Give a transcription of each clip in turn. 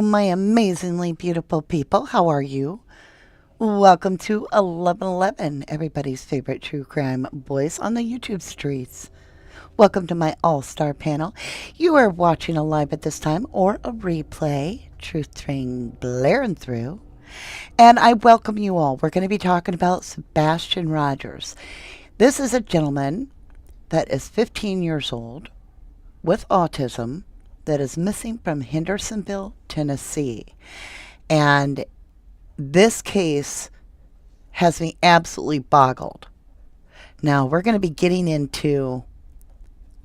my amazingly beautiful people. How are you? Welcome to 1111, everybody's favorite true crime voice on the YouTube streets. Welcome to my all-star panel. You are watching a live at this time or a replay, truth train blaring through. And I welcome you all. We're going to be talking about Sebastian Rogers. This is a gentleman that is 15 years old with autism that is missing from Hendersonville, Tennessee. And this case has me absolutely boggled. Now, we're going to be getting into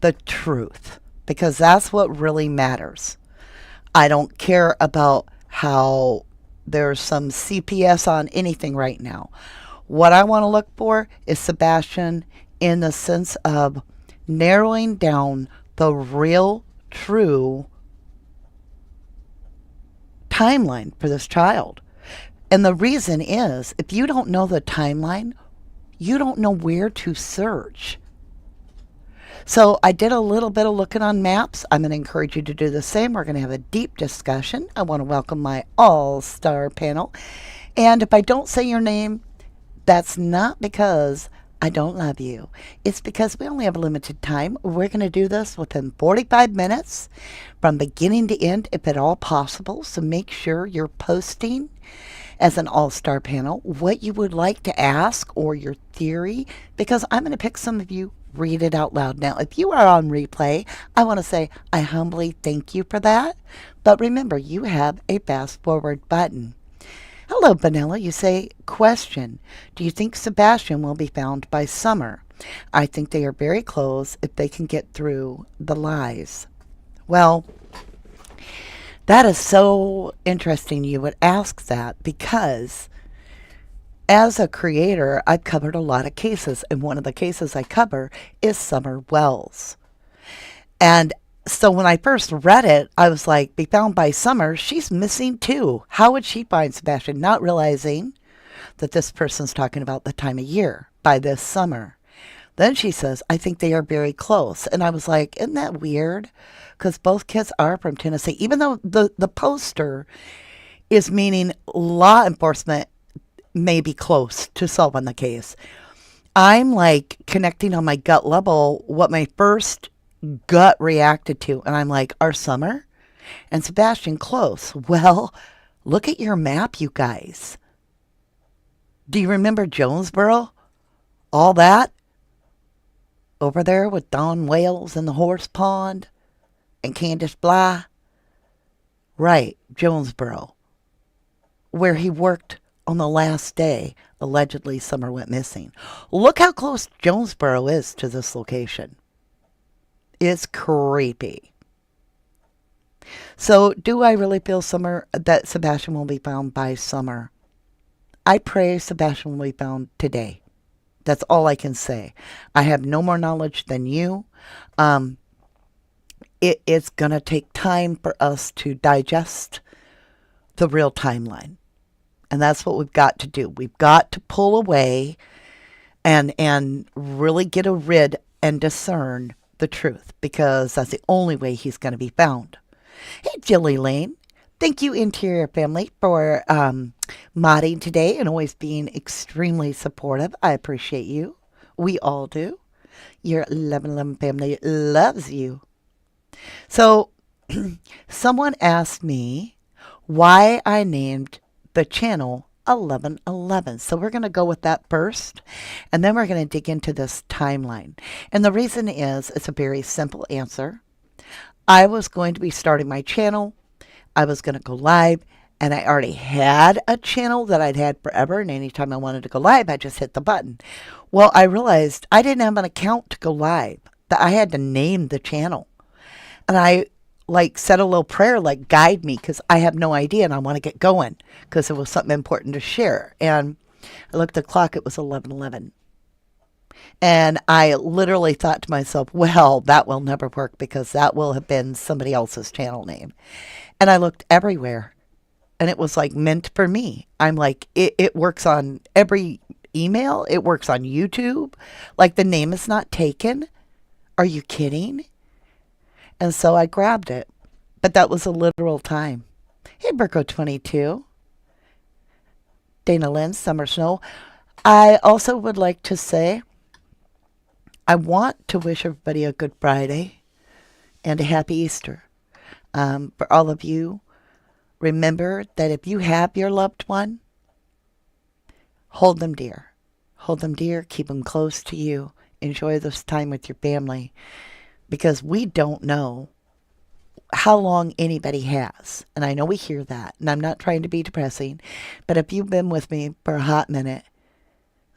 the truth because that's what really matters. I don't care about how there's some CPS on anything right now. What I want to look for is Sebastian in the sense of narrowing down the real, true timeline for this child. And the reason is, if you don't know the timeline, you don't know where to search. So I did a little bit of looking on maps. I'm going to encourage you to do the same. We're going to have a deep discussion. I want to welcome my all-star panel. And if I don't say your name, that's not because I don't love you. It's because we only have a limited time. We're going to do this within 45 minutes from beginning to end, if at all possible. So make sure you're posting as an all-star panel what you would like to ask or your theory, because I'm going to pick some of you, read it out loud. Now, if you are on replay, I want to say I humbly thank you for that. But remember, you have a fast forward button. Hello, Vanilla. You say, question, do you think Sebastian will be found by summer? I think they are very close if they can get through the lies. Well, that is so interesting you would ask that, because as a creator, I've covered a lot of cases, and one of the cases I cover is Summer Wells. And so when I first read it, I was like, be found by summer, she's missing too. How would she find Sebastian? Not realizing that this person's talking about the time of year, by this summer. Then she says, I think they are very close. And I was like, isn't that weird? Because both kids are from Tennessee. Even though the poster is meaning law enforcement may be close to solving the case, I'm like connecting on my gut level what my first gut reacted to, and I'm like, are Summer and Sebastian close? Well, look at your map, you guys. Do you remember Jonesboro? All that over there with Don Wales and the horse pond and Candace Bly? Right, Jonesboro, where he worked on the last day allegedly Summer went missing. Look how close Jonesboro is to this location. It's creepy. So do I really feel that Sebastian will be found by summer? I pray Sebastian will be found today. That's all I can say. I have no more knowledge than you. It's going to take time for us to digest the real timeline. And that's what we've got to do. We've got to pull away and really get a rid and discern the truth, because that's the only way he's going to be found. Hey, Jilly Lane. Thank you, Interior Family, for modding today and always being extremely supportive. I appreciate you. We all do. Your 1111 family loves you. So, someone asked me why I named the channel 1111. So we're going to go with that first, and then we're going to dig into this timeline. And the reason is, it's a very simple answer. I was going to be starting my channel. I was going to go live, and I already had a channel that I'd had forever, and anytime I wanted to go live, I just hit the button. Well, I realized I didn't have an account to go live, that I had to name the channel. And I said a little prayer, guide me, because I have no idea and I want to get going because it was something important to share. And I looked at the clock, it was 11:11. And I literally thought to myself, well, that will never work because that will have been somebody else's channel name. And I looked everywhere and it was meant for me. I'm like, it works on every email. It works on YouTube. The name is not taken. Are you kidding? And so I grabbed it. But that was a literal time. Hey, Burko22, Dana Lynn, Summer Snow. I also would like to say I want to wish everybody a good Friday and a happy Easter. For all of you, remember that if you have your loved one, hold them dear. Hold them dear, keep them close to you. Enjoy this time with your family because we don't know how long anybody has. And I know we hear that, and I'm not trying to be depressing, but if you've been with me for a hot minute,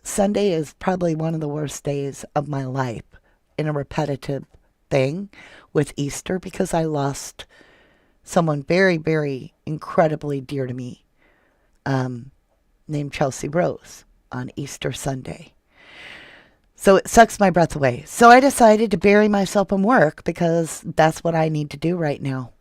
Sunday is probably one of the worst days of my life in a repetitive thing with Easter because I lost someone very, very incredibly dear to me named Chelsea Rose on Easter Sunday. So it sucks my breath away. So I decided to bury myself in work because that's what I need to do right now.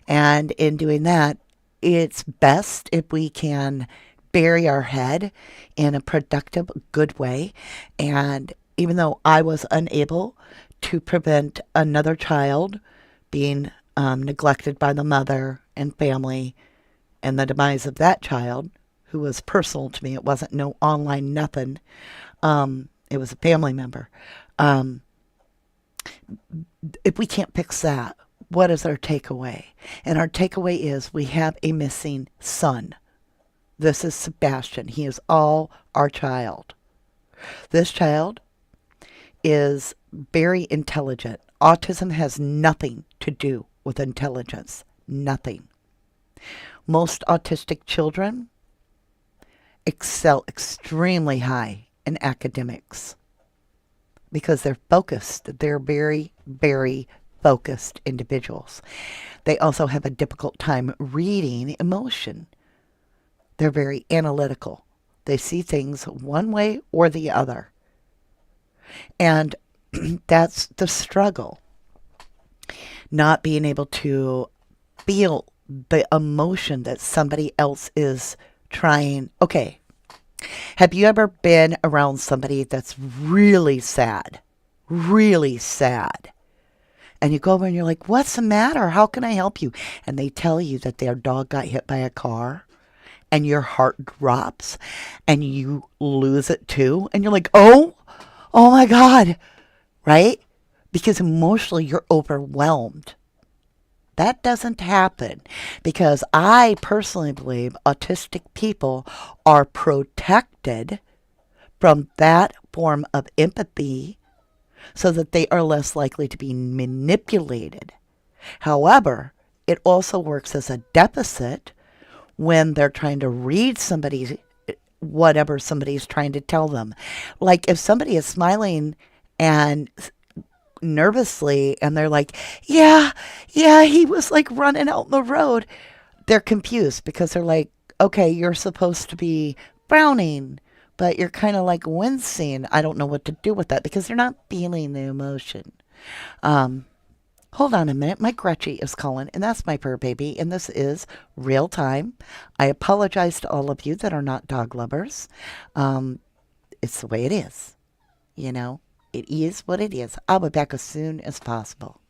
And in doing that, it's best if we can bury our head in a productive, good way. And even though I was unable to prevent another child being neglected by the mother and family and the demise of that child, who was personal to me, it wasn't no online nothing. It was a family member. If we can't fix that, what is our takeaway? And our takeaway is we have a missing son. This is Sebastian. He is all our child. This child is very intelligent. Autism has nothing to do with intelligence. Nothing. Most autistic children excel extremely high in academics because they're focused. They're very, very focused individuals. They also have a difficult time reading emotion. They're very analytical. They see things one way or the other. And that's the struggle. Not being able to feel the emotion that somebody else is trying. Okay, have you ever been around somebody that's really sad? Really sad. And you go over and you're like, what's the matter? How can I help you? And they tell you that their dog got hit by a car and your heart drops and you lose it too. And you're like, oh my God, right? Because emotionally you're overwhelmed. That doesn't happen because I personally believe autistic people are protected from that form of empathy so that they are less likely to be manipulated. However, it also works as a deficit when they're trying to read somebody's whatever somebody's trying to tell them. Like if somebody is smiling and nervously and they're like, yeah, he was like running out in the road. They're confused because they're like, okay, you're supposed to be frowning, but you're kind of like wincing. I don't know what to do with that because they're not feeling the emotion. Hold on a minute. My Gretchy is calling, and that's my fur baby, and this is real time. I apologize to all of you that are not dog lovers. It's the way it is, you know. It is what it is. I'll be back as soon as possible.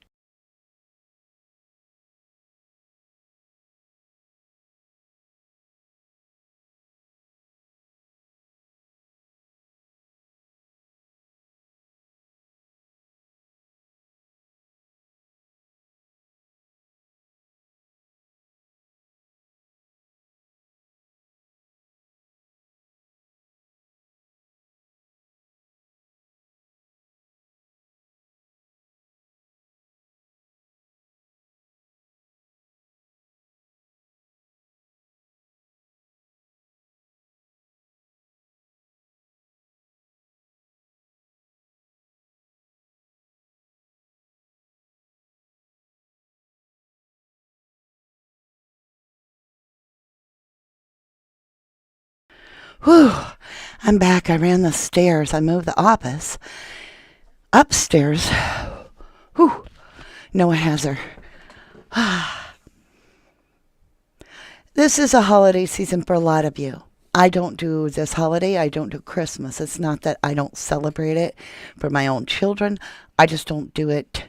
Whew, I'm back. I ran the stairs. I moved the office upstairs. Whew, Noah Hazard. This is a holiday season for a lot of you. I don't do this holiday. I don't do Christmas. It's not that I don't celebrate it for my own children. I just don't do it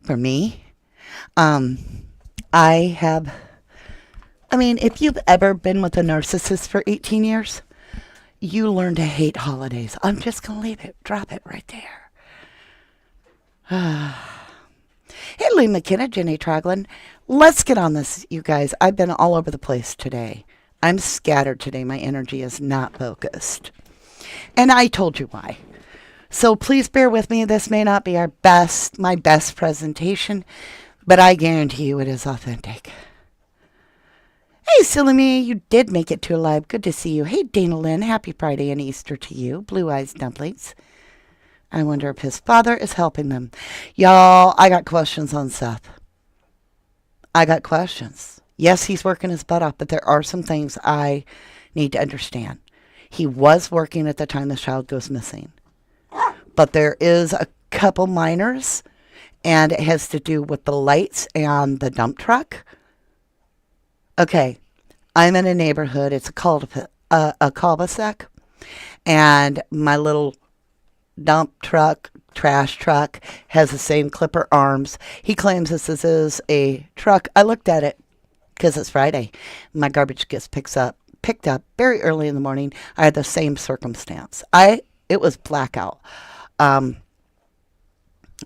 for me. I have I mean, if you've ever been with a narcissist for 18 years, you learn to hate holidays. I'm just going to leave it, drop it right there. Hey, Lee McKenna, Jenny Troglin. Let's get on this, you guys. I've been all over the place today. I'm scattered today. My energy is not focused. And I told you why. So please bear with me. This may not be my best presentation, but I guarantee you it is authentic. Hey, silly me, you did make it to alive. Good to see you. Hey, Dana Lynn, happy Friday and Easter to you. Blue Eyes Dumplings. I wonder if his father is helping them. Y'all, I got questions on Seth. I got questions. Yes, he's working his butt off, but there are some things I need to understand. He was working at the time the child goes missing. But there is a couple minors, and it has to do with the lights and the dump truck. Okay, I'm in a neighborhood. It's a cul-de-sac, and my little dump truck, trash truck, has the same clipper arms. He claims this is a truck. I looked at it because it's Friday. My garbage gets picked up very early in the morning. I had the same circumstance. It was blackout. I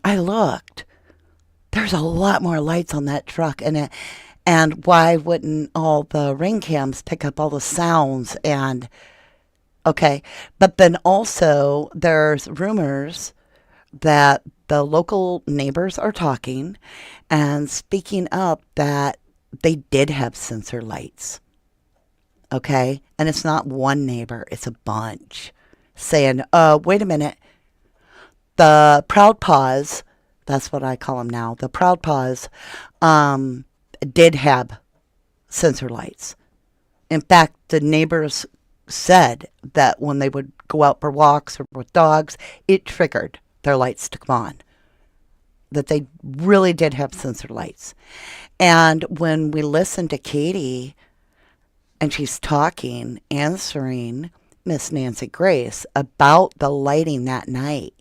looked. There's a lot more lights on that truck, and why wouldn't all the ring cams pick up all the sounds? And okay, but then also there's rumors that the local neighbors are talking and speaking up that they did have sensor lights. Okay, and it's not one neighbor, it's a bunch saying, wait a minute, the Proud Paws, that's what I call them now, the Proud Paws, did have sensor lights. In fact, the neighbors said that when they would go out for walks or with dogs, it triggered their lights to come on. That they really did have sensor lights. And when we listen to Katie, and she's talking, answering Miss Nancy Grace about the lighting that night,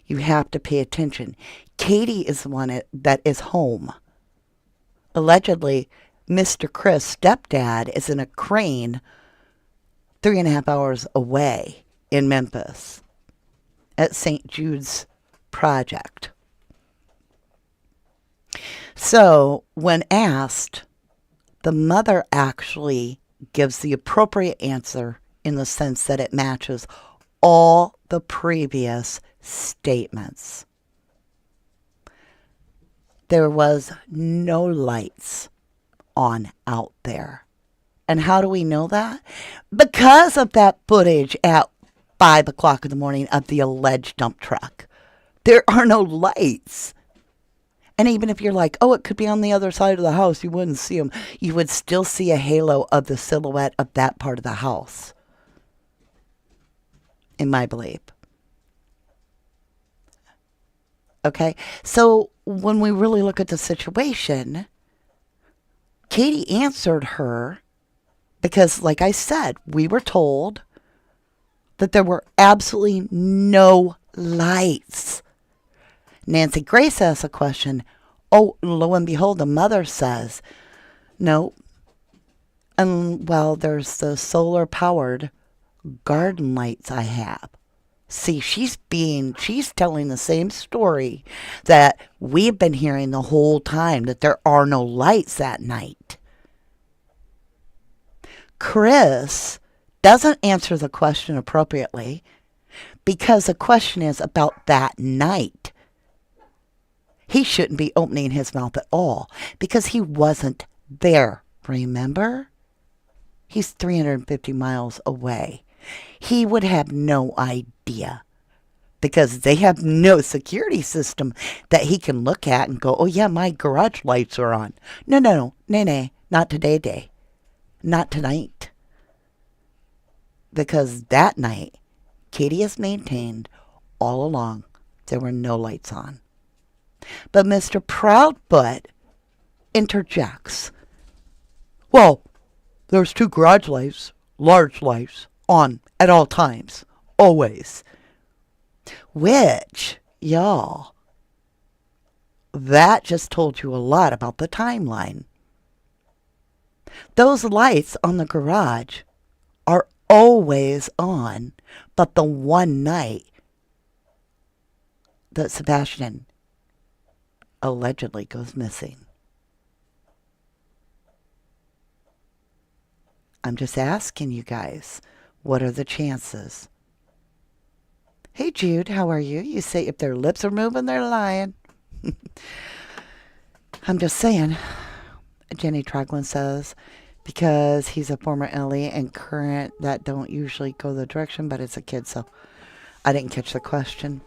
you have to pay attention. Katie is the one that is home. Allegedly, Mr. Chris' stepdad is in a crane 3.5 hours away in Memphis at St. Jude's Project. So, when asked, the mother actually gives the appropriate answer in the sense that it matches all the previous statements. There was no lights on out there. And how do we know that? Because of that footage at 5 o'clock in the morning of the alleged dump truck. There are no lights. And even if you're like, oh, it could be on the other side of the house, you wouldn't see them. You would still see a halo of the silhouette of that part of the house. In my belief. Okay? So when we really look at the situation, Katie answered her because, like I said, we were told that there were absolutely no lights. Nancy Grace asks a question. Oh, lo and behold, the mother says, no. And well, there's the solar-powered garden lights I have. See, she's telling the same story that we've been hearing the whole time, that there are no lights that night. Chris doesn't answer the question appropriately because the question is about that night. He shouldn't be opening his mouth at all because he wasn't there, remember? He's 350 miles away. He would have no idea because they have no security system that he can look at and go, oh yeah, my garage lights are on. No, not today, not tonight. Because that night, Katie has maintained all along there were no lights on. But Mr. Proudfoot interjects. Well, there's 2 garage lights, large lights, on at all times, always. Which, y'all, that just told you a lot about the timeline. Those lights on the garage are always on, but the one night that Sebastian allegedly goes missing. I'm just asking you guys, what are the chances? Hey Jude, how are you? You say if their lips are moving, they're lying. I'm just saying. Jenny Troglin says, because he's a former Ellie and current, that don't usually go the direction, but it's a kid, so I didn't catch the question.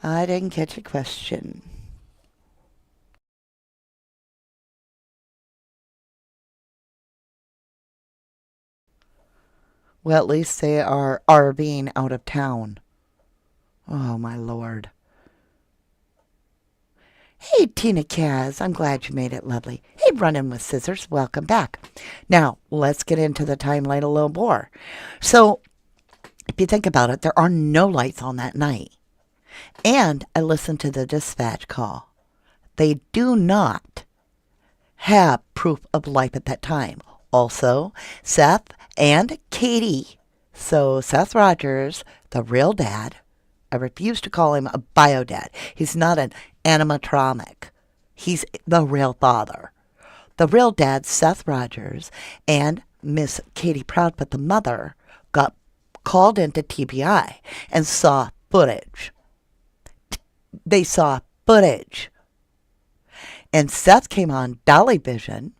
I didn't catch a question. Well, at least they are RVing out of town. Oh, my Lord. Hey, Tina Kaz, I'm glad you made it, lovely. Hey, Running with Scissors, welcome back. Now, let's get into the timeline a little more. So, if you think about it, there are no lights on that night. And I listened to the dispatch call. They do not have proof of life at that time. Also, Seth and Katie. So, Seth Rogers, the real dad, I refuse to call him a bio dad. He's not an animatronic. He's the real father. The real dad, Seth Rogers, and Miss Katie Proudfoot, the mother, got called into TBI and saw footage. They saw footage. And Seth came on Dolly Vision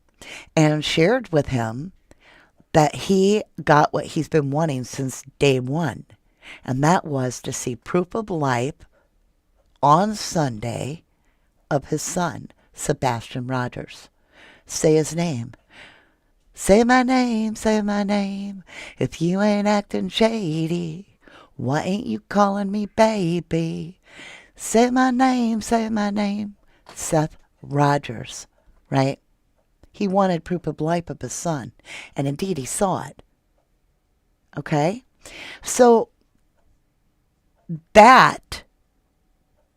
and shared with him that he got what he's been wanting since day one. And that was to see proof of life on Sunday of his son, Sebastian Rogers. Say his name. Say my name, say my name. If you ain't acting shady, why ain't you calling me baby? Say my name, say my name. Seth Rogers, right? He wanted proof of life of his son. And indeed, he saw it. Okay? So, that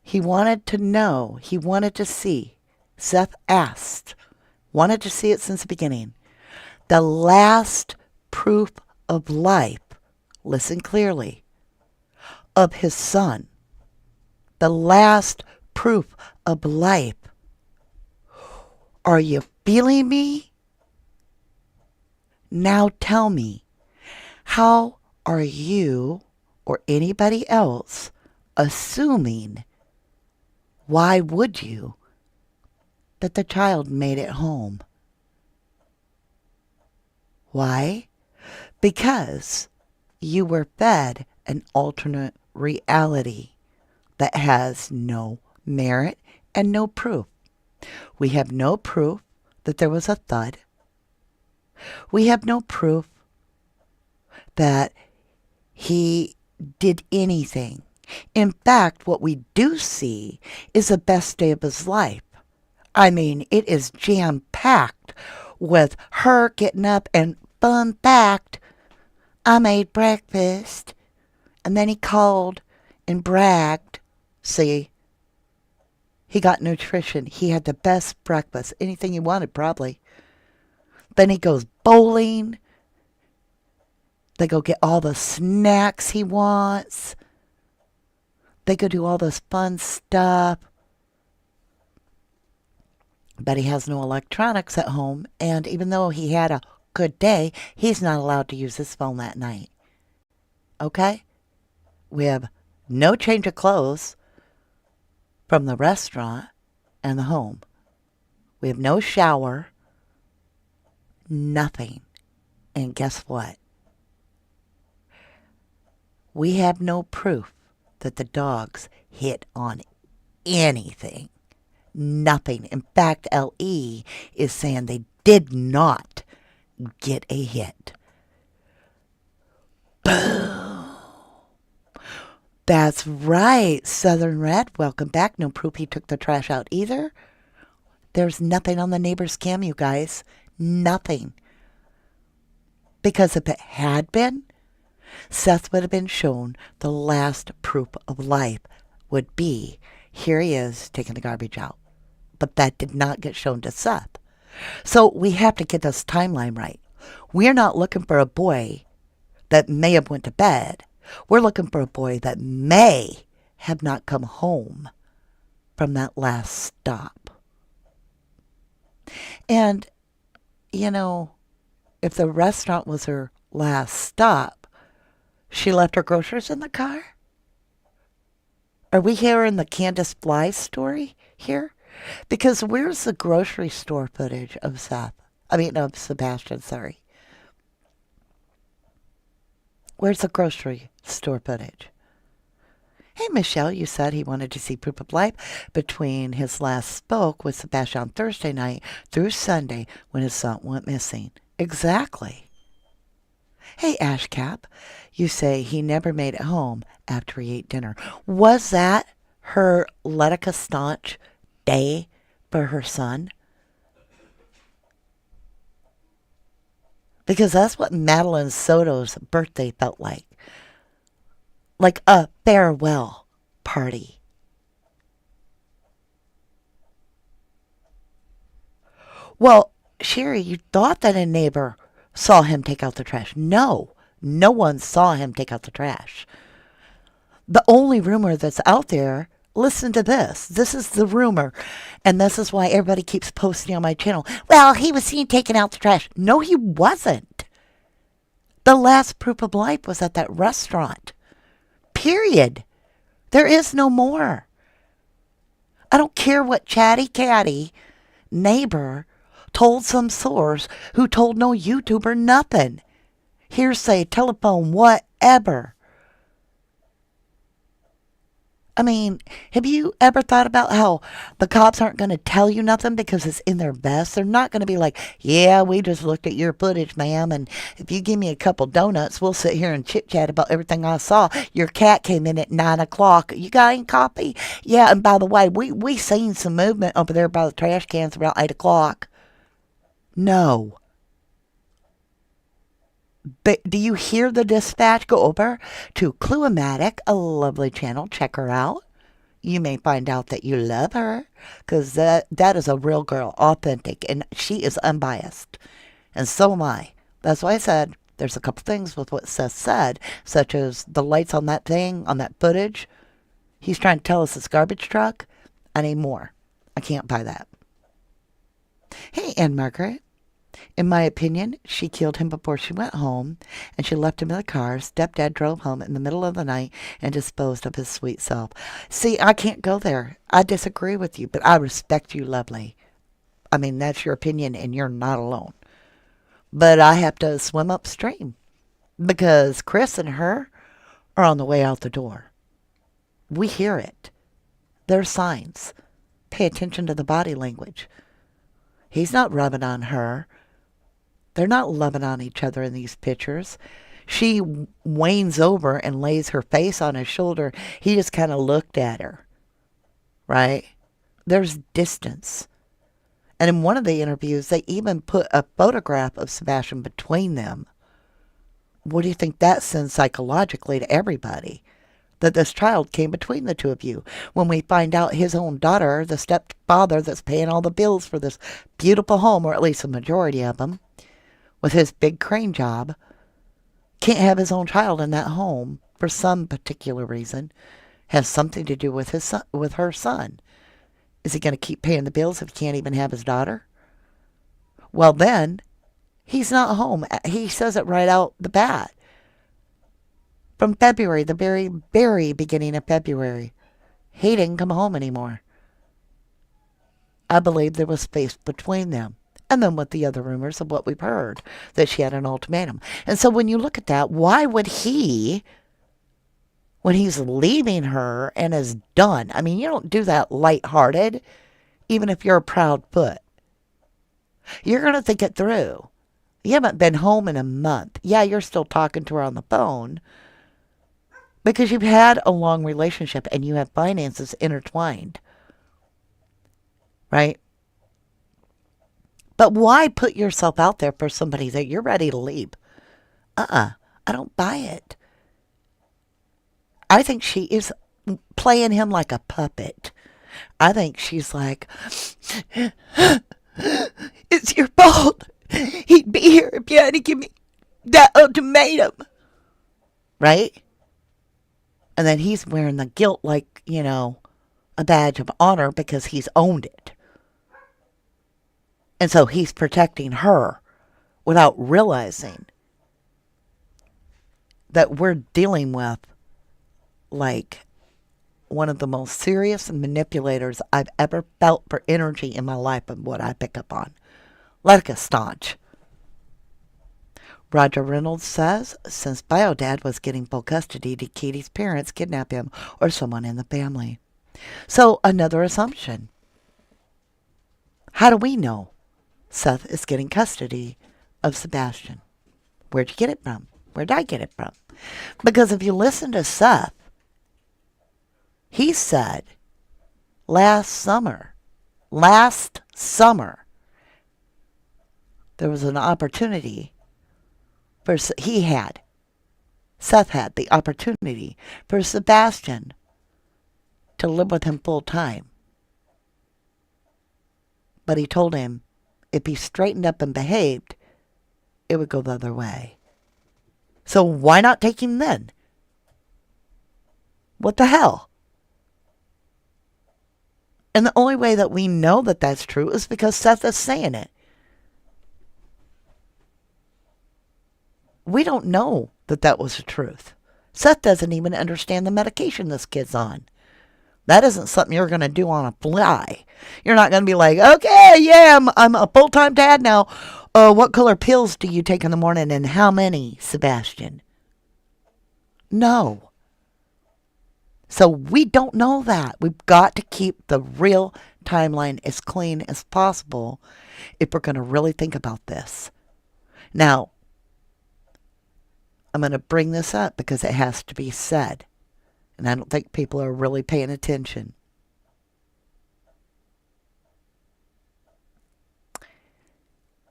he wanted to know, he wanted to see. Seth asked, wanted to see it since the beginning. The last proof of life, listen clearly, of his son. The last proof of life. Are you feeling me? Now tell me, how are you or anybody else assuming, why would you, that the child made it home? Why? Because you were fed an alternate reality that has no merit and no proof. We have no proof that there was a thud. We have no proof that he did anything. In fact, what we do see is the best day of his life. I mean, it is jam-packed with her getting up and, fun fact, I made breakfast. And then he called and bragged. See, he got nutrition. He had the best breakfast. Anything he wanted, probably. Then he goes bowling. They go get all the snacks he wants. They go do all this fun stuff. But he has no electronics at home. And even though he had a good day, he's not allowed to use his phone that night. Okay? We have no change of clothes from the restaurant and the home. We have no shower. Nothing. And guess what? We have no proof that the dogs hit on anything. Nothing. In fact, LE is saying they did not get a hit. Boom. That's right, Southern Red. Welcome back. No proof he took the trash out either. There's nothing on the neighbor's cam, you guys. Nothing. Because if it had been, Seth would have been shown the last proof of life would be Here he is taking the garbage out. But that did not get shown to Seth. So we have to get this timeline right. We're not looking for a boy that may have went to bed. We're looking for a boy that may have not come home from that last stop. And, you know, if the restaurant was her last stop, she left her groceries in the car? Are we hearing the Candace Bly story here? Because where's the grocery store footage of of Sebastian, sorry. Where's the grocery store footage? Hey, Michelle, you said he wanted to see proof of life between his last spoke with Sebastian on Thursday night through Sunday when his son went missing. Exactly. Hey, Ashcap, you say he never made it home after he ate dinner. Was that her Letica staunch day for her son? Because that's what Madeline Soto's birthday felt like a farewell party. Well, Sherry, you thought that a neighbor saw him take out the trash. No, no one saw him take out the trash. The only rumor that's out there, listen to this. This is the rumor. And this is why everybody keeps posting on my channel. Well, he was seen taking out the trash. No, he wasn't. The last proof of life was at that restaurant. Period. There is no more. I don't care what chatty catty neighbor told some source who told no YouTuber nothing. Hearsay, telephone, whatever. I mean, have you ever thought about how the cops aren't going to tell you nothing because it's in their vest? They're not going to be like, yeah, we just looked at your footage, ma'am, and if you give me a couple donuts, we'll sit here and chit-chat about everything I saw. Your cat came in at 9 o'clock. You got any coffee? Yeah, and by the way, we seen some movement over there by the trash cans around 8 o'clock. No. But do you hear the dispatch? Go over to Cluematic, a lovely channel. Check her out. You may find out that you love her because that is a real girl, authentic, and she is unbiased. And so am I. That's why I said there's a couple things with what Seth said, such as the lights on that thing, on that footage. He's trying to tell us it's garbage truck. I need more. I can't buy that. Hey, Anne Margaret. In my opinion, she killed him before she went home, and she left him in the car. Stepdad drove home in the middle of the night and disposed of his sweet self. See, I can't go there. I disagree with you, but I respect you, lovely. I mean, that's your opinion, and you're not alone. But I have to swim upstream because Chris and her are on the way out the door. We hear it. There are signs. Pay attention to the body language. He's not rubbing on her. They're not loving on each other in these pictures. She wanes over and lays her face on his shoulder. He just kind of looked at her, right? There's distance. And in one of the interviews, they even put a photograph of Sebastian between them. What do you think that sends psychologically to everybody? That this child came between the two of you. When we find out his own daughter, the stepfather that's paying all the bills for this beautiful home, or at least a majority of them, with his big crane job, can't have his own child in that home for some particular reason, has something to do with his son, with her son. Is he going to keep paying the bills if he can't even have his daughter? Well, then, he's not home. He says it right out the bat. From February, the very, very beginning of February, he didn't come home anymore. I believe there was space between them. And then with the other rumors of what we've heard, that she had an ultimatum. And so when you look at that, why would he, when he's leaving her and is done, I mean, you don't do that lighthearted, even if you're a proud foot. You're going to think it through. You haven't been home in a month. Yeah, you're still talking to her on the phone because you've had a long relationship and you have finances intertwined. Right? But why put yourself out there for somebody that you're ready to leave? I don't buy it. I think she is playing him like a puppet. I think she's like, it's your fault. He'd be here if you hadn't given me that ultimatum. Right? And then he's wearing the guilt like, a badge of honor because he's owned it. And so he's protecting her without realizing that we're dealing with like one of the most serious manipulators I've ever felt for energy in my life and what I pick up on. Like a staunch. Roger Reynolds says, since Biodad was getting full custody, did Katie's parents kidnap him or someone in the family? So another assumption. How do we know Seth is getting custody of Sebastian? Where'd you get it from? Where'd I get it from? Because if you listen to Seth, he said last summer, there was an opportunity for, Seth had the opportunity for Sebastian to live with him full time. But he told him if he straightened up and behaved, it would go the other way. So why not take him then? What the hell? And the only way that we know that that's true is because Seth is saying it. We don't know that that was the truth. Seth doesn't even understand the medication this kid's on. That isn't something you're going to do on a fly. You're not going to be like, okay, yeah, I'm a full-time dad now. What color pills do you take in the morning and how many, Sebastian? No. So we don't know that. We've got to keep the real timeline as clean as possible if we're going to really think about this. Now, I'm going to bring this up because it has to be said. And I don't think people are really paying attention.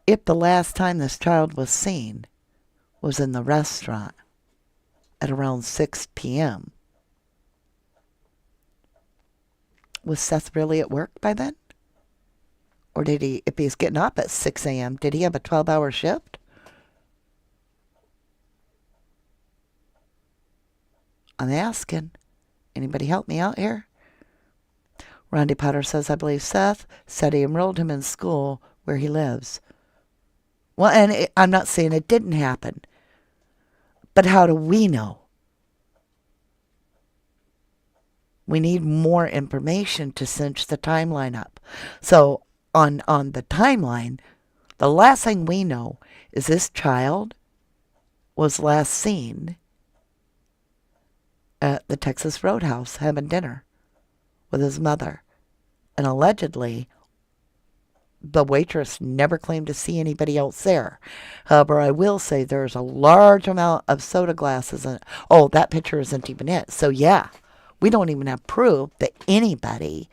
If the last time this child was seen was in the restaurant at around 6 p.m., was Seth really at work by then? Or did he, if he's getting up at 6 a.m., did he have a 12-hour shift? I'm asking. Anybody help me out here? Rondi Potter says, I believe Seth said he enrolled him in school where he lives. Well, and I'm not saying it didn't happen. But how do we know? We need more information to cinch the timeline up. So on the timeline, the last thing we know is this child was last seen at the Texas Roadhouse having dinner with his mother. And allegedly, the waitress never claimed to see anybody else there. However, I will say there's a large amount of soda glasses. Oh, that picture isn't even it. So yeah, we don't even have proof that anybody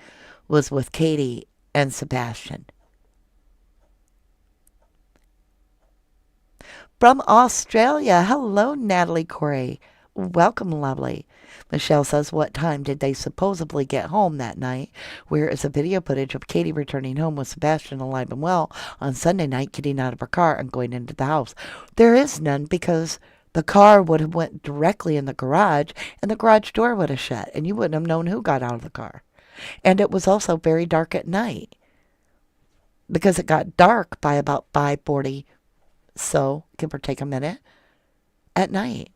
was with Katie and Sebastian. From Australia, hello, Natalie Corey. Welcome, lovely. Michelle says, what time did they supposedly get home that night? Where is the video footage of Katie returning home with Sebastian alive and well on Sunday night, getting out of her car and going into the house? There is none because the car would have went directly in the garage and the garage door would have shut and you wouldn't have known who got out of the car. And it was also very dark at night because it got dark by about 5:40, so give or take a minute, at night.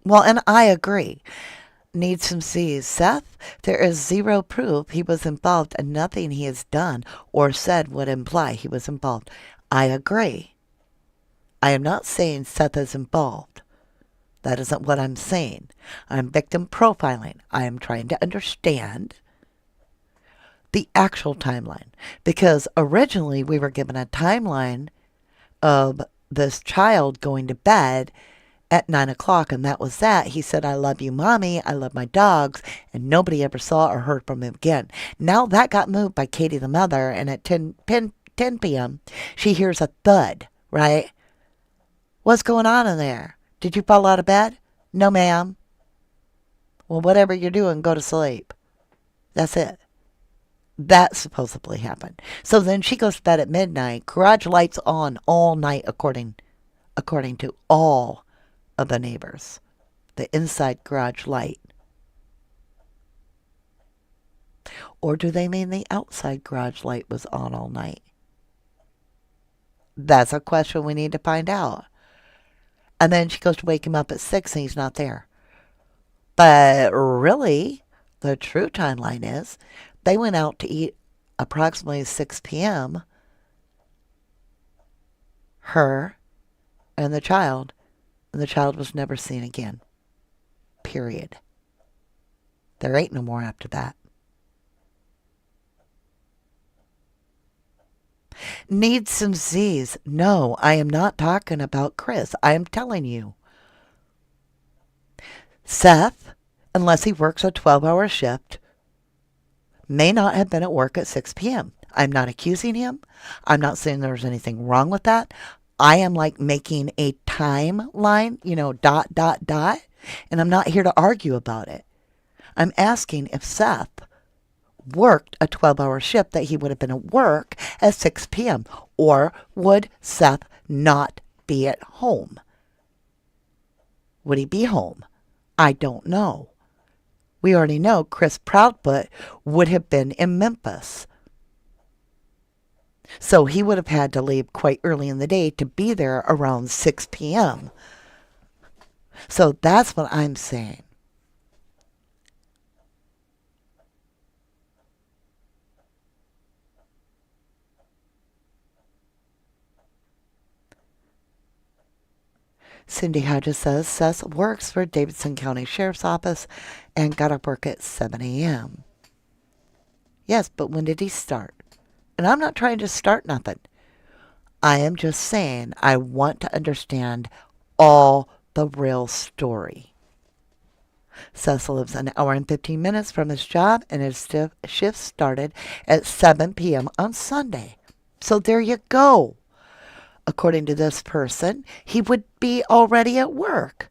Well, and I agree. Need some C's. Seth, there is zero proof he was involved and nothing he has done or said would imply he was involved. I agree. I am not saying Seth is involved. That isn't what I'm saying. I'm victim profiling. I am trying to understand the actual timeline. Because originally we were given a timeline of this child going to bed at 9 o'clock, and that was that. He said, I love you, Mommy. I love my dogs. And nobody ever saw or heard from him again. Now that got moved by Katie, the mother, and at 10 p.m., she hears a thud, right? What's going on in there? Did you fall out of bed? No, ma'am. Well, whatever you're doing, go to sleep. That's it. That supposedly happened. So then she goes to bed at midnight. Garage lights on all night, according to all of the neighbors. The inside garage light. Or do they mean the outside garage light was on all night? That's a question we need to find out. And then she goes to wake him up at 6 and he's not there. But really, the true timeline is they went out to eat approximately 6 p.m. Her and the child was never seen again. Period. There ain't no more after that. Need some Z's? No, I am not talking about Chris. I am telling you. Seth, unless he works a 12-hour shift, may not have been at work at 6 p.m. I'm not accusing him. I'm not saying there's anything wrong with that. I am like making a timeline, dot, dot, dot, and I'm not here to argue about it. I'm asking if Seth worked a 12-hour shift that he would have been at work at 6 p.m. Or would Seth not be at home? Would he be home? I don't know. We already know Chris Proudfoot would have been in Memphis. So he would have had to leave quite early in the day to be there around 6 p.m. So that's what I'm saying. Cindy Hodges says Seth works for Davidson County Sheriff's Office and got up work at 7 a.m. Yes, but when did he start? And I'm not trying to start nothing. I am just saying I want to understand all the real story. Seth lives an hour and 15 minutes from his job, and his shift started at 7 p.m. on Sunday. So there you go. According to this person, he would be already at work.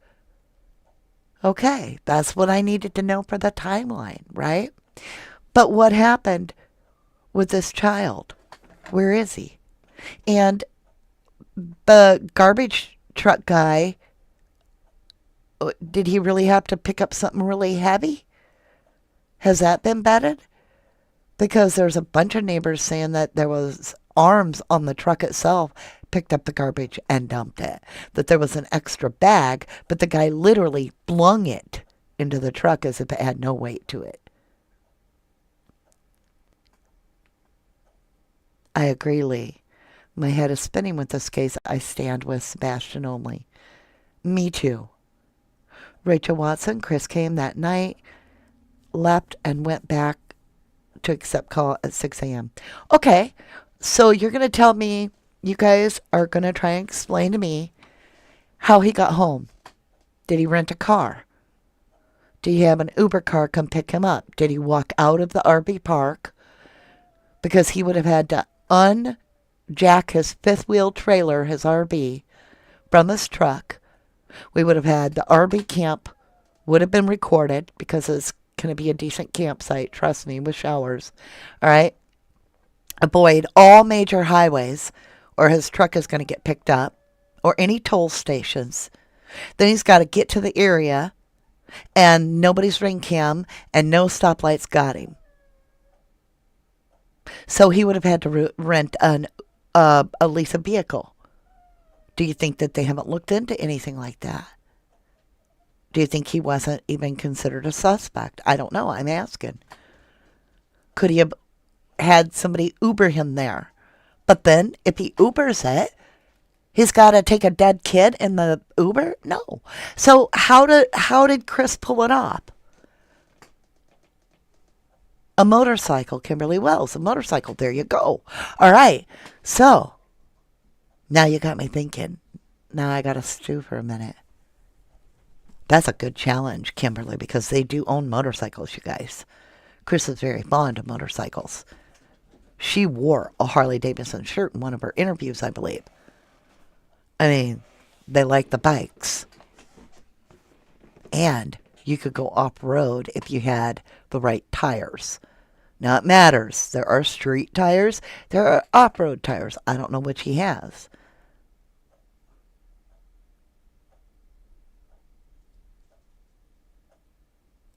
Okay, that's what I needed to know for the timeline, right? But what happened with this child? Where is he? And the garbage truck guy, did he really have to pick up something really heavy? Has that been vetted? Because there's a bunch of neighbors saying that there was arms on the truck itself, picked up the garbage and dumped it. That there was an extra bag, but the guy literally flung it into the truck as if it had no weight to it. I agree, Lee. My head is spinning with this case. I stand with Sebastian only. Me too. Rachel Watson, Chris came that night, left, and went back to accept call at 6 a.m. Okay, so you're going to tell me, you guys are going to try and explain to me how he got home. Did he rent a car? Did he have an Uber car come pick him up? Did he walk out of the RV park? Because he would have had to unjack his fifth wheel trailer, his RV, from his truck. We would have had the RV camp would have been recorded because it's going to be a decent campsite, trust me, with showers. All right. Avoid all major highways or his truck is going to get picked up, or any toll stations. Then he's got to get to the area and nobody's ring cam and no stoplights got him. So he would have had to rent a lease a vehicle. Do you think that they haven't looked into anything like that? Do you think he wasn't even considered a suspect? I don't know. I'm asking. Could he have had somebody Uber him there? But then if he Ubers it, he's got to take a dead kid in the Uber? No. So how did Chris pull it off? A motorcycle, Kimberly Wells, a motorcycle. There you go. All right. So now you got me thinking. Now I got to stew for a minute. That's a good challenge, Kimberly, because they do own motorcycles, you guys. Chris is very fond of motorcycles. She wore a Harley Davidson shirt in one of her interviews, I believe. I mean, they like the bikes. And you could go off-road if you had the right tires. Now it matters. There are street tires. There are off-road tires. I don't know which he has.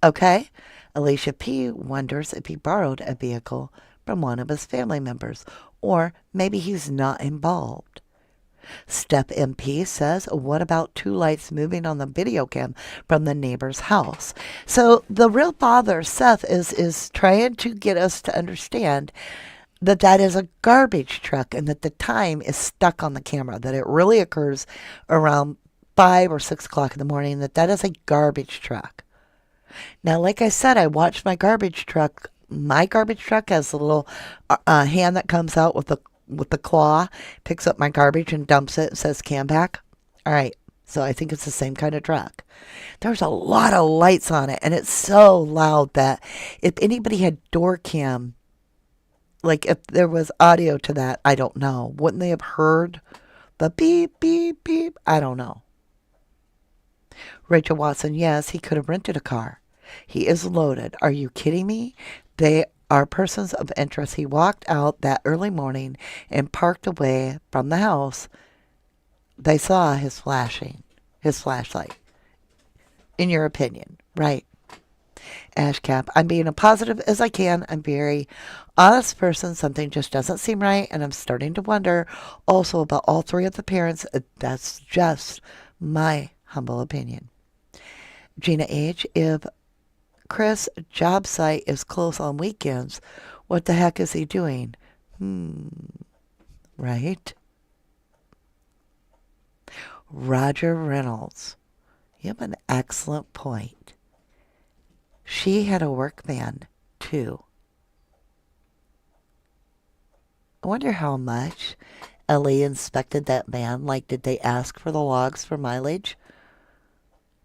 Okay? Alicia P. wonders if he borrowed a vehicle from one of his family members, or maybe he's not involved. Step MP says, what about two lights moving on the video cam from the neighbor's house? So the real father, Seth, is trying to get us to understand that that is a garbage truck and that the time is stuck on the camera, that it really occurs around 5 or 6 o'clock in the morning, that that is a garbage truck. Now, like I said, I watched my garbage truck. My garbage truck has a little hand that comes out with the claw, picks up my garbage and dumps it. It says "can pack." All right, so I think it's the same kind of truck. There's a lot of lights on it, and it's so loud that if anybody had door cam, like if there was audio to that, I don't know. Wouldn't they have heard the beep, beep, beep? I don't know. Rachel Watson, yes, he could have rented a car. He is loaded. Are you kidding me? They are persons of interest. He walked out that early morning and parked away from the house. They saw his flashlight. In your opinion, right? Ashcap, I'm being as positive as I can. I'm very honest person. Something just doesn't seem right, and I'm starting to wonder also about all three of the parents. That's just my humble opinion. Gina H., if Chris' job site is closed on weekends, what the heck is he doing? Right? Roger Reynolds, you have an excellent point. She had a workman, too. I wonder how much Ellie inspected that van. Like, did they ask for the logs for mileage?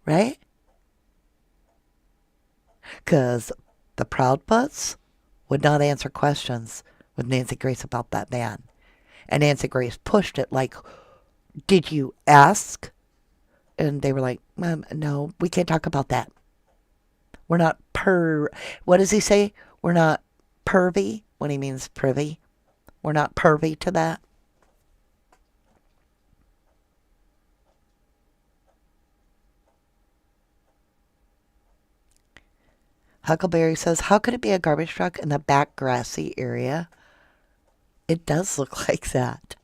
Right? Because the Proudfoots would not answer questions with Nancy Grace about that van. And Nancy Grace pushed it like, did you ask? And they were like, no, we can't talk about that. We're not what does he say? We're not pervy when he means privy. We're not pervy to that. Huckleberry says, how could it be a garbage truck in the back grassy area? It does look like that.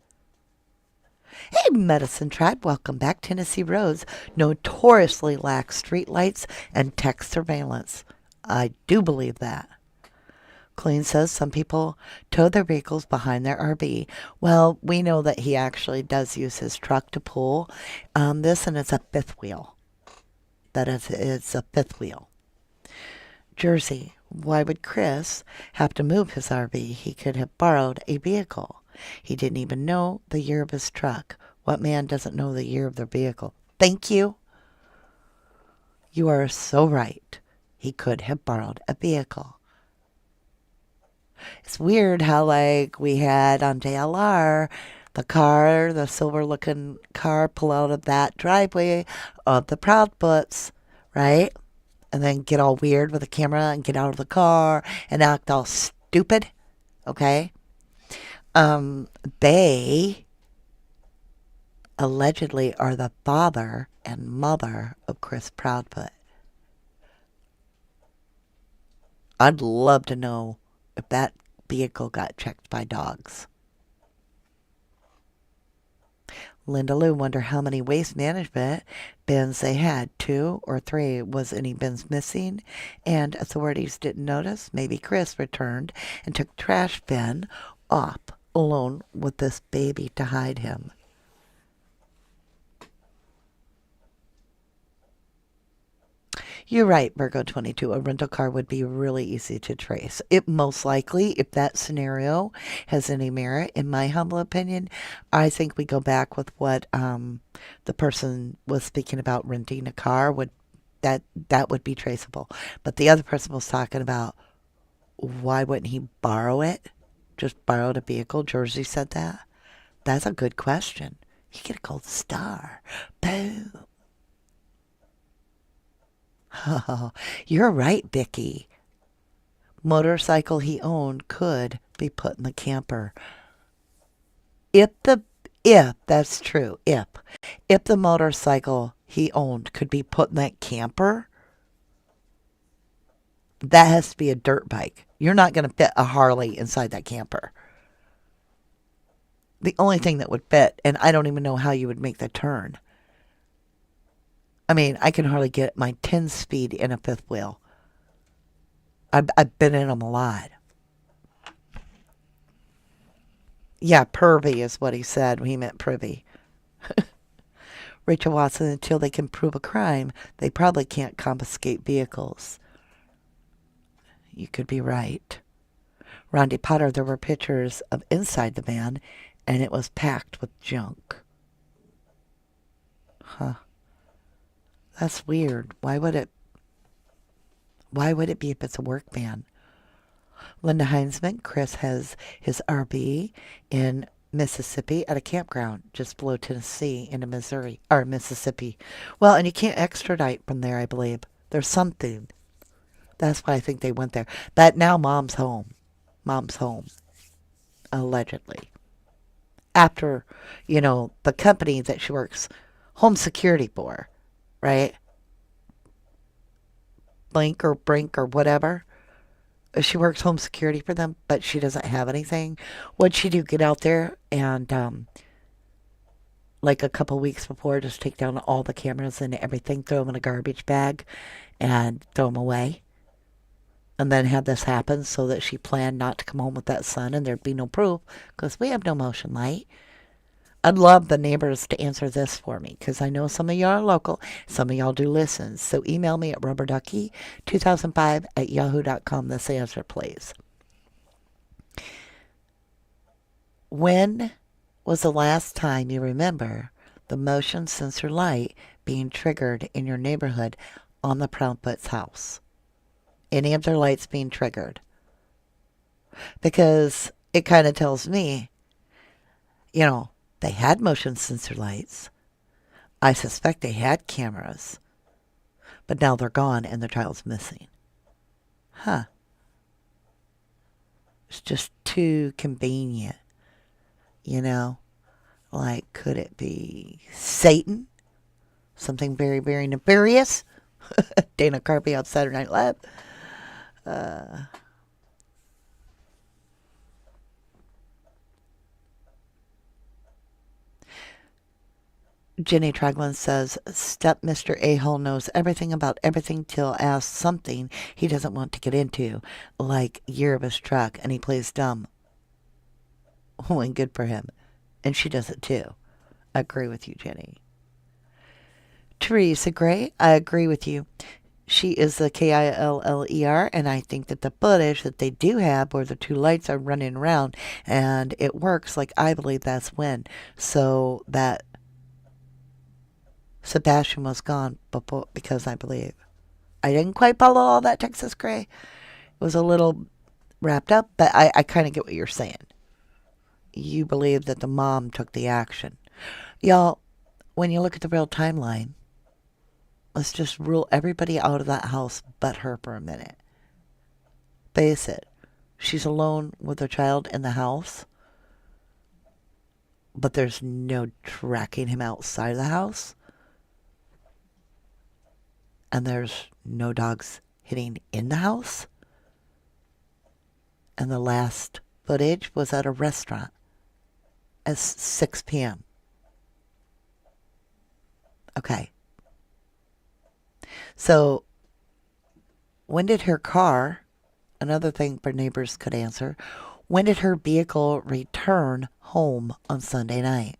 Hey, Medicine Tribe, welcome back. Tennessee roads notoriously lack streetlights and tech surveillance. I do believe that. Clean says some people tow their vehicles behind their RV. Well, we know that he actually does use his truck to pull this, and it's a fifth wheel. That is, it's a fifth wheel. Jersey, why would Chris have to move his RV? He could have borrowed a vehicle. He didn't even know the year of his truck. What man doesn't know the year of their vehicle? Thank you. You are so right. He could have borrowed a vehicle. It's weird how, like, we had on JLR, the silver looking car pull out of that driveway of the Proudfoots, right? And then get all weird with the camera and get out of the car and act all stupid. Okay? They allegedly are the father and mother of Chris Proudfoot. I'd love to know if that vehicle got checked by dogs. Linda Lou wonder how many waste management bins they had. 2 or 3. Was any bins missing? And authorities didn't notice? Maybe Chris returned and took trash bin off alone with this baby to hide him. You're right, Virgo 22. A rental car would be really easy to trace. It most likely, if that scenario has any merit, in my humble opinion, I think we go back with what the person was speaking about renting a car would that would be traceable. But the other person was talking about why wouldn't he borrow it? Just borrowed a vehicle. Jersey said that. That's a good question. You get a gold star. Boom. Oh, you're right, Vicky. Motorcycle he owned could be put in the camper. If the if that's true, if the motorcycle he owned could be put in that camper, that has to be a dirt bike. You're not going to fit a Harley inside that camper. The only thing that would fit, and I don't even know how you would make the turn. I mean, I can hardly get my 10 speed in a fifth wheel. I've been in them a lot. Yeah, pervy is what he said when he meant privy. Rachel Watson, until they can prove a crime, they probably can't confiscate vehicles. You could be right. Rondi Potter, there were pictures of inside the van, and it was packed with junk. Huh. That's weird. Why would it be if it's a work van? Linda Heinzman, Chris has his RV in Mississippi at a campground just below Tennessee into Missouri or Mississippi. Well, and you can't extradite from there, I believe. There's something. That's why I think they went there. But now mom's home. Mom's home, allegedly. After, the company that she works home security for, right? Blink or Brink or whatever. She works home security for them, but she doesn't have anything. What'd she do? Get out there and, like a couple weeks before, just take down all the cameras and everything, throw them in a garbage bag, and throw them away. And then have this happen so that she planned not to come home with that son and there'd be no proof because we have no motion light. I'd love the neighbors to answer this for me because I know some of y'all are local. Some of y'all do listen. So email me at rubberducky2005@yahoo.com. This answer, please. When was the last time you remember the motion sensor light being triggered in your neighborhood on the Proudfoot's house? Any of their lights being triggered? Because it kind of tells me, they had motion sensor lights. I suspect they had cameras. But now they're gone and the child's missing. Huh. It's just too convenient. Like, could it be Satan? Something very, very nefarious? Dana Carvey on Saturday Night Live. Jenny Traglin says, Step Mr. A-hole knows everything about everything till asked something he doesn't want to get into, like year of his truck, and he plays dumb. Oh, and good for him. And she does it too. I agree with you, Jenny. Teresa Gray, I agree with you. She is the Killer, and I think that the footage that they do have where the two lights are running around and it works, like I believe that's when. So that Sebastian was gone before, because I believe. I didn't quite follow all that, Texas Gray. It was a little wrapped up, but I kind of get what you're saying. You believe that the mom took the action. Y'all, when you look at the real timeline, let's just rule everybody out of that house but her for a minute. Face it. She's alone with her child in the house, but there's no tracking him outside of the house. And there's no dogs hitting in the house. And the last footage was at a restaurant at 6 p.m. Okay. So, when did her car, another thing for neighbors could answer, when did her vehicle return home on Sunday night?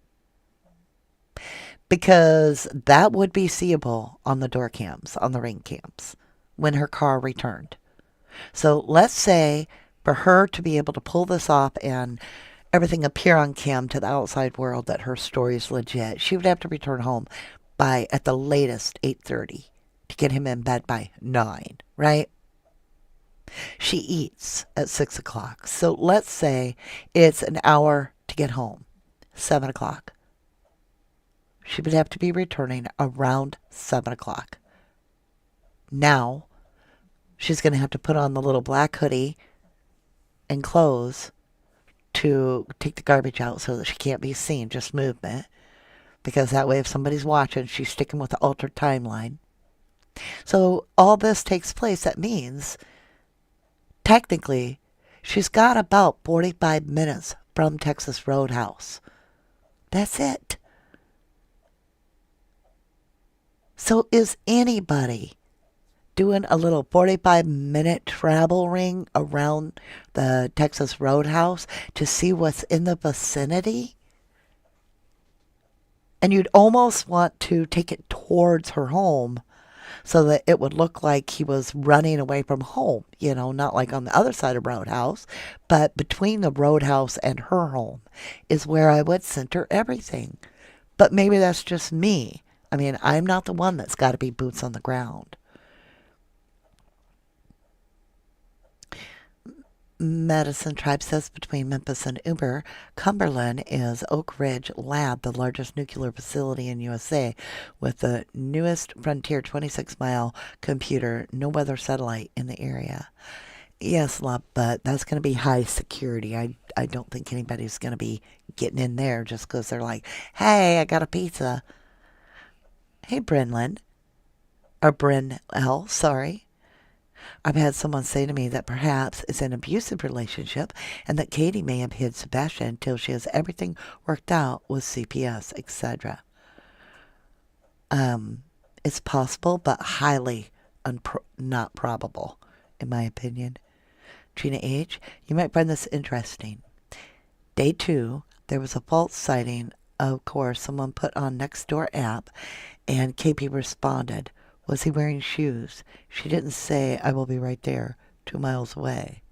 Because that would be seeable on the door cams, on the ring cams, when her car returned. So let's say for her to be able to pull this off and everything appear on cam to the outside world that her story is legit, she would have to return home by, at the latest, 8:30 to get him in bed by 9, right? She eats at 6 o'clock. So let's say it's an hour to get home, 7 o'clock. She would have to be returning around 7 o'clock. Now she's going to have to put on the little black hoodie and clothes to take the garbage out so that she can't be seen, just movement. Because that way, if somebody's watching, she's sticking with the altered timeline. So all this takes place. That means, technically, she's got about 45 minutes from Texas Roadhouse. That's it. So is anybody doing a little 45-minute travel ring around the Texas Roadhouse to see what's in the vicinity? And you'd almost want to take it towards her home so that it would look like he was running away from home, not like on the other side of Roadhouse, but between the Roadhouse and her home is where I would center everything. But maybe that's just me. I mean, I'm not the one that's got to be boots on the ground. Medicine Tribe says between Memphis and Uber, Cumberland is Oak Ridge Lab, the largest nuclear facility in USA, with the newest Frontier 26-mile computer, no weather satellite in the area. Yes, love, but that's going to be high security. I don't think anybody's going to be getting in there just because they're like, hey, I got a pizza. Hey, Brenlin. Or Bryn L, sorry. I've had someone say to me that perhaps it's an abusive relationship and that Katie may have hid Sebastian until she has everything worked out with CPS, etc. It's possible, but highly not probable, in my opinion. Gina H., you might find this interesting. Day 2, there was a false sighting. Of course, someone put on Nextdoor app, and KP responded. Was he wearing shoes? She didn't say, I will be right there, 2 miles away.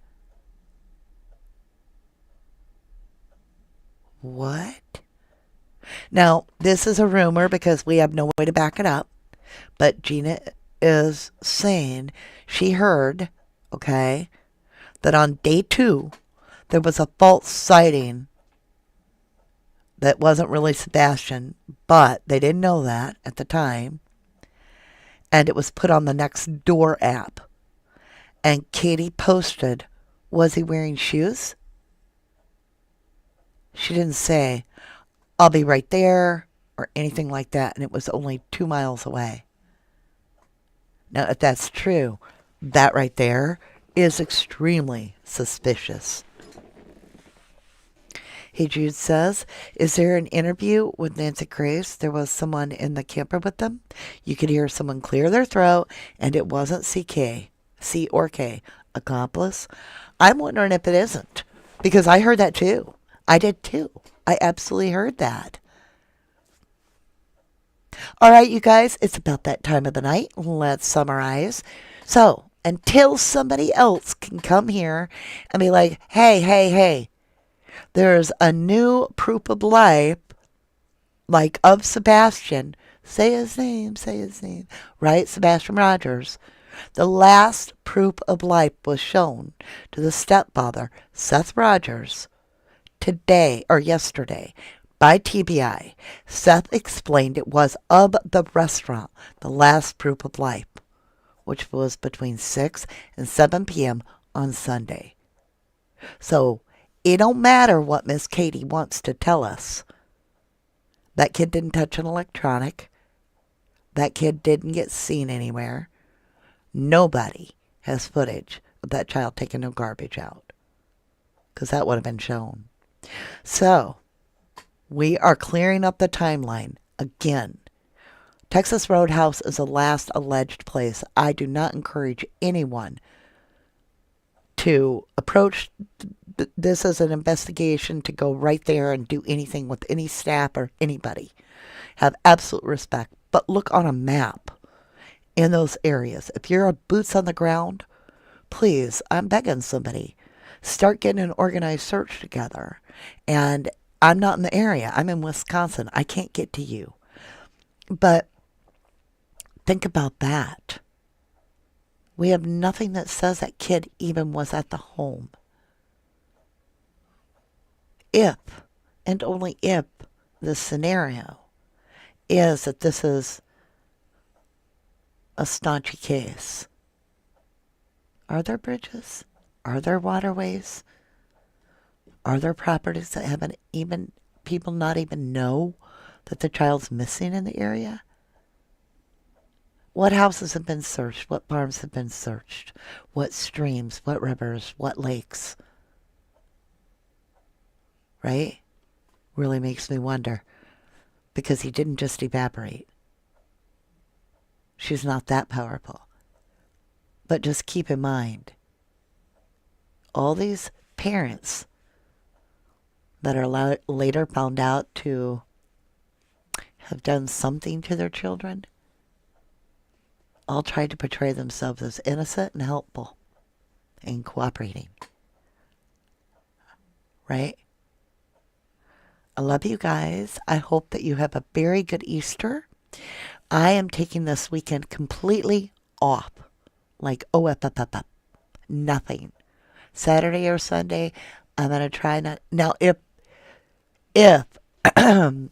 What? Now, this is a rumor because we have no way to back it up, but Gina is saying she heard, okay, that on day 2, there was a false sighting that wasn't really Sebastian, but they didn't know that at the time. And it was put on the Nextdoor app. And Katie posted, was he wearing shoes? She didn't say, I'll be right there, or anything like that. And it was only 2 miles away. Now, if that's true, that right there is extremely suspicious. Hey, Jude says, is there an interview with Nancy Grace? There was someone in the camper with them. You could hear someone clear their throat, and it wasn't C or K, accomplice. I'm wondering if it isn't, because I heard that too. I did too. I absolutely heard that. All right, you guys, it's about that time of the night. Let's summarize. So, until somebody else can come here and be like, hey, there's a new proof of life, like of Sebastian. Say his name, right? Sebastian Rogers. The last proof of life was shown to the stepfather, Seth Rogers, today or yesterday by TBI. Seth explained it was of the restaurant, the last proof of life, which was between 6 and 7 p.m. on Sunday. So, it don't matter what Miss Katie wants to tell us. That kid didn't touch an electronic. That kid didn't get seen anywhere. Nobody has footage of that child taking no garbage out, because that would have been shown. So, we are clearing up the timeline again. Texas Roadhouse is the last alleged place. I do not encourage anyone to approach this as an investigation, to go right there and do anything with any staff or anybody. Have absolute respect. But look on a map in those areas. If you're a boots on the ground, please, I'm begging somebody, start getting an organized search together. And I'm not in the area. I'm in Wisconsin. I can't get to you. But think about that. We have nothing that says that kid even was at the home. If, and only if, the scenario is that this is a staunchy case. Are there bridges? Are there waterways? Are there properties that haven't even, people not even know that the child's missing in the area? What houses have been searched? What farms have been searched? What streams? What rivers? What lakes? Right? Really makes me wonder. Because he didn't just evaporate. She's not that powerful. But just keep in mind, all these parents that are later found out to have done something to their children all tried to portray themselves as innocent and helpful and cooperating. Right? I love you guys. I hope that you have a very good Easter. I am taking this weekend completely off. Like, nothing. Saturday or Sunday, I'm going to try not. Now, if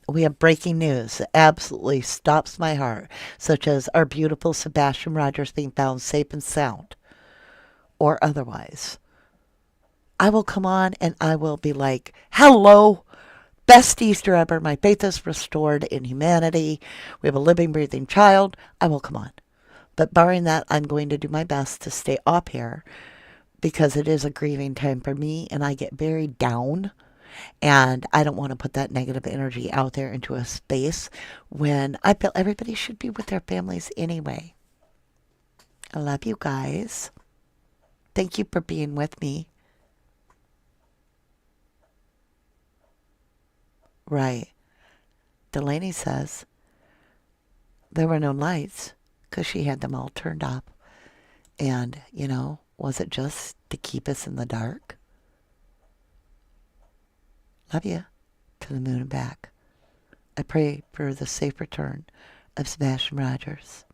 we have breaking news that absolutely stops my heart, such as our beautiful Sebastian Rogers being found safe and sound, or otherwise, I will come on and I will be like, hello, best Easter ever. My faith is restored in humanity. We have a living, breathing child. I will come on. But barring that, I'm going to do my best to stay up here because it is a grieving time for me and I get very down. And I don't want to put that negative energy out there into a space when I feel everybody should be with their families anyway. I love you guys. Thank you for being with me. Right. Delaney says there were no lights because she had them all turned off. And, was it just to keep us in the dark? Love you. To the moon and back. I pray for the safe return of Sebastian Rogers.